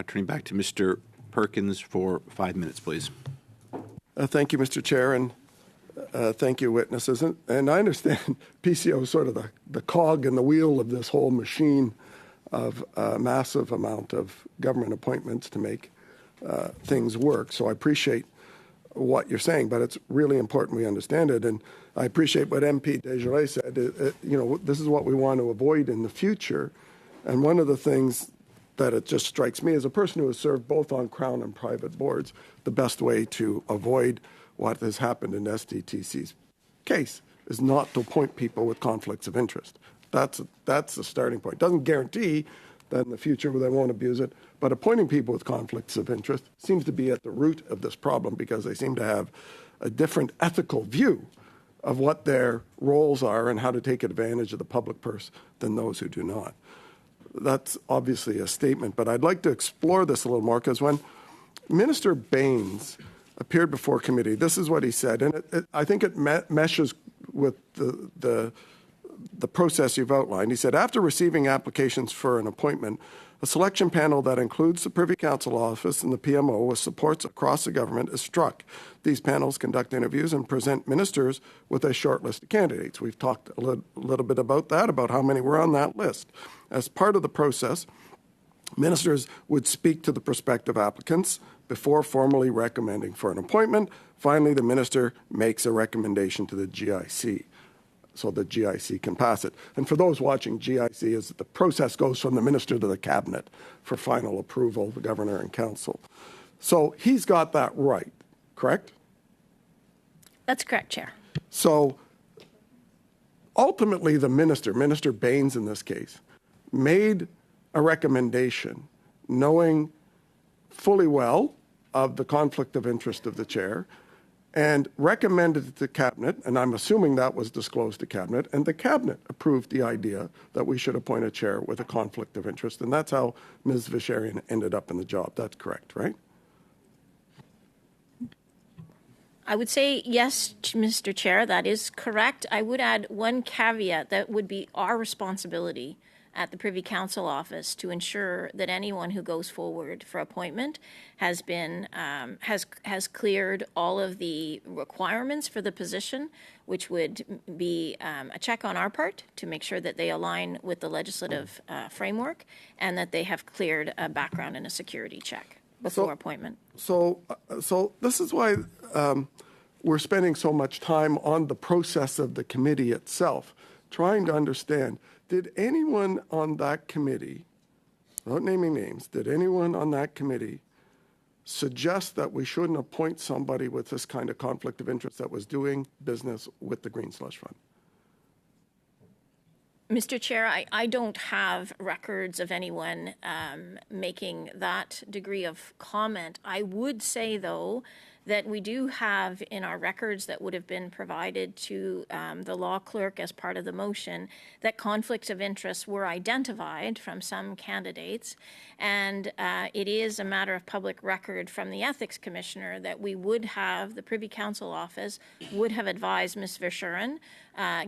Turning back to Mr. Perkins for 5 minutes, please. Thank you, Mr. Chair, and thank you, witnesses. And I understand PCO is sort of the cog in the wheel of this whole machine of a massive amount of government appointments to make things work. So I appreciate what you're saying, but it's really important we understand it. And I appreciate what MP Desjardins said. This is what we want to avoid in the future. And one of the things that it just strikes me as a person who has served both on Crown and private boards, the best way to avoid what has happened in SDTC's case is not to appoint people with conflicts of interest. That's the starting point. Doesn't guarantee that in the future they won't abuse it, but appointing people with conflicts of interest seems to be at the root of this problem because they seem to have a different ethical view of what their roles are and how to take advantage of the public purse than those who do not. That's obviously a statement, but I'd like to explore this a little more because when Minister Baines appeared before committee, this is what he said, and I think it meshes with the process you've outlined. He said, after receiving applications for an appointment, a selection panel that includes the Privy Council Office and the PMO with supports across the government is struck. These panels conduct interviews and present ministers with a short list of candidates. We've talked a little bit about that, about how many were on that list. As part of the process, ministers would speak to the prospective applicants before formally recommending for an appointment. Finally, the minister makes a recommendation to the GIC, so the GIC can pass it. And for those watching, GIC is the process goes from the minister to the cabinet for final approval, the governor and council. So he's got that right, correct? That's correct, Chair. So ultimately, the Minister Baines in this case, made a recommendation knowing fully well of the conflict of interest of the chair and recommended it to cabinet, and I'm assuming that was disclosed to cabinet, and the cabinet approved the idea that we should appoint a chair with a conflict of interest, and that's how Ms. Visharian ended up in the job. That's correct, right? I would say yes, Mr. Chair, that is correct. I would add one caveat that would be our responsibility at the Privy Council Office to ensure that anyone who goes forward for appointment has been has cleared all of the requirements for the position, which would be a check on our part to make sure that they align with the legislative framework and that they have cleared a background and a security check before appointment. So this is why we're spending so much time on the process of the committee itself, trying to understand, did anyone on that committee, without naming names, did anyone on that committee suggest that we shouldn't appoint somebody with this kind of conflict of interest that was doing business with the Green Slush Fund? Mr. Chair, I don't have records of anyone making that degree of comment. I would say, though, that we do have in our records that would have been provided to the law clerk as part of the motion that conflicts of interest were identified from some candidates. And it is a matter of public record from the Ethics Commissioner that we would have, the Privy Council Office would have advised Ms. Verschuren,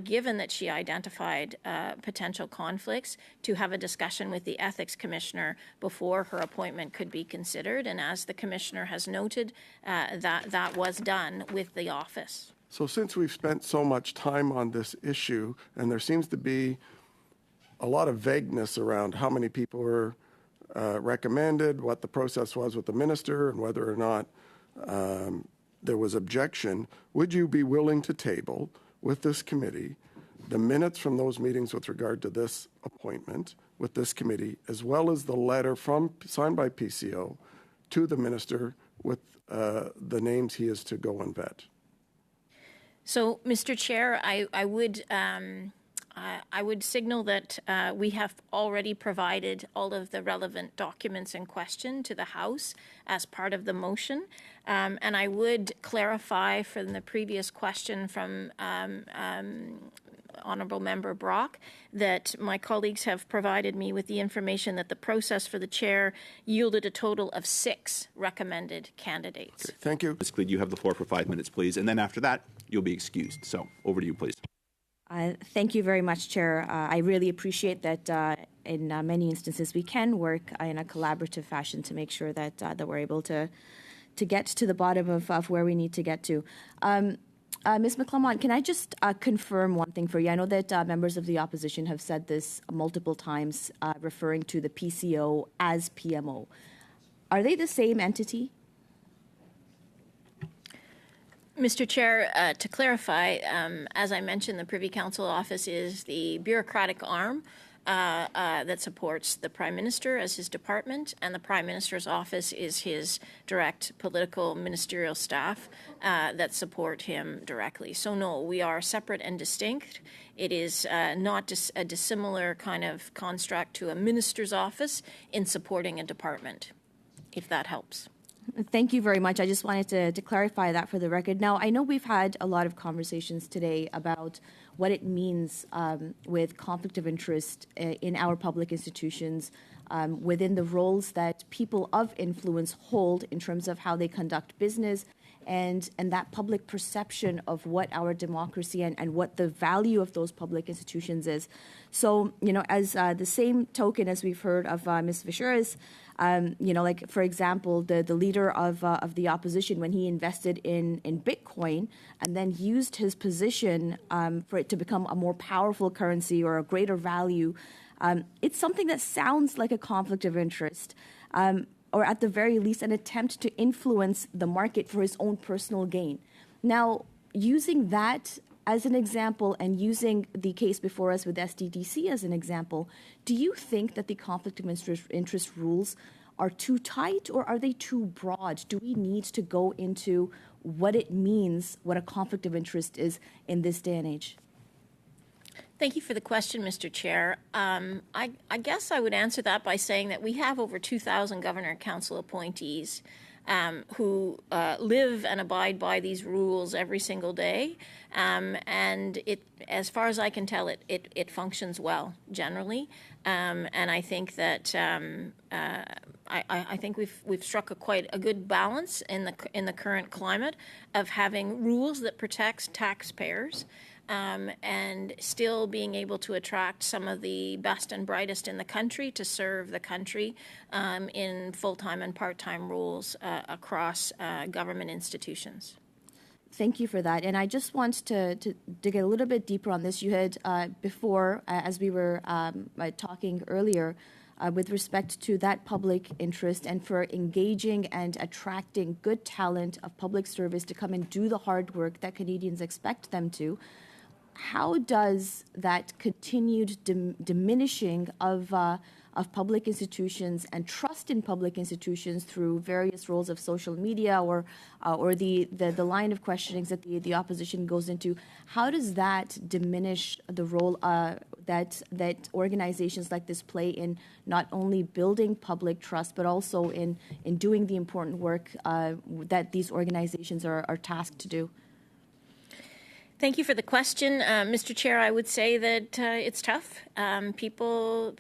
given that she identified potential conflicts, to have a discussion with the Ethics Commissioner before her appointment could be considered. And as the Commissioner has noted, that was done with the office. So since we've spent so much time on this issue, and there seems to be a lot of vagueness around how many people were recommended, what the process was with the minister, and whether or not there was objection, would you be willing to table with this committee the minutes from those meetings with regard to this appointment with this committee, as well as the letter signed by PCO to the minister with the names he is to go and vet? So, Mr. Chair, I would signal that we have already provided all of the relevant documents in question to the House as part of the motion. And I would clarify from the previous question from Honourable Member Brock that my colleagues have provided me with the information that the process for the chair yielded a total of 6 recommended candidates. Okay, thank you. Ms. Cleed, you have the floor for 5 minutes, please. And then after that, you'll be excused. So over to you, please. Thank you very much, Chair. I really appreciate that in many instances we can work in a collaborative fashion to make sure that that we're able to get to the bottom of where we need to get to. Ms. McClelmont, can I just confirm one thing for you? I know that members of the opposition have said this multiple times, referring to the PCO as PMO. Are they the same entity? Mr. Chair, to clarify, as I mentioned, the Privy Council Office is the bureaucratic arm that supports the Prime Minister as his department, and the Prime Minister's office is his direct political ministerial staff that support him directly. So no, we are separate and distinct. It is not a dissimilar kind of construct to a minister's office in supporting a department, if that helps. Thank you very much. I just wanted to clarify that for the record. Now, I know we've had a lot of conversations today about what it means with conflict of interest in our public institutions, within the roles that people of influence hold in terms of how they conduct business, and that public perception of what our democracy and what the value of those public institutions is. So, as the same token as we've heard of Ms. Fisheras, like, for example, the leader of the opposition, when he invested in Bitcoin and then used his position for it to become a more powerful currency or a greater value, it's something that sounds like a conflict of interest. Or at the very least, an attempt to influence the market for his own personal gain. Now, using that as an example and using the case before us with SDTC as an example, do you think that the conflict of interest rules are too tight, or are they too broad? Do we need to go into what it means, what a conflict of interest is in this day and age? Thank you for the question, Mr. Chair. I guess I would answer that by saying that we have over 2,000 Governor Council appointees who live and abide by these rules every single day. And as far as I can tell, it functions well generally. And I think that I think we've struck quite a good balance in the current climate of having rules that protects taxpayers. And still being able to attract some of the best and brightest in the country to serve the country in full-time and part-time roles across government institutions. Thank you for that. And I just want to dig a little bit deeper on this. You had before, as we were talking earlier, with respect to that public interest and for engaging and attracting good talent of public service to come and do the hard work that Canadians expect them to. How does that continued diminishing of public institutions and trust in public institutions through various roles of social media or the line of questionings that the opposition goes into, how does that diminish the role that organizations like this play in not only building public trust but also in doing the important work that these organizations are tasked to do? Thank you for the question, Mr. Chair. I would say that it's tough. People,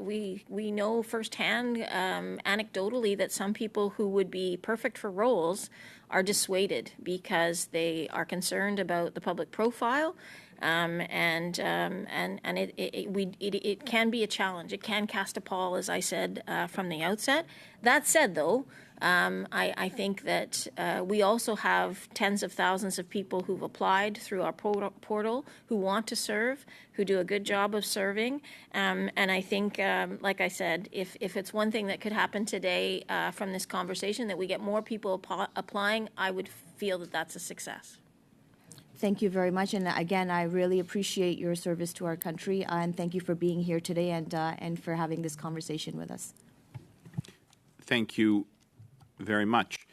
we know firsthand, anecdotally, that some people who would be perfect for roles are dissuaded because they are concerned about the public profile, and it can be a challenge. It can cast a pall, as I said from the outset. That said, though. I think that we also have tens of thousands of people who've applied through our portal who want to serve, who do a good job of serving. And I think, like I said, if it's one thing that could happen today from this conversation, that we get more people applying, I would feel that that's a success. Thank you very much. And again, I really appreciate your service to our country. And thank you for being here today and for having this conversation with us. Thank you very much.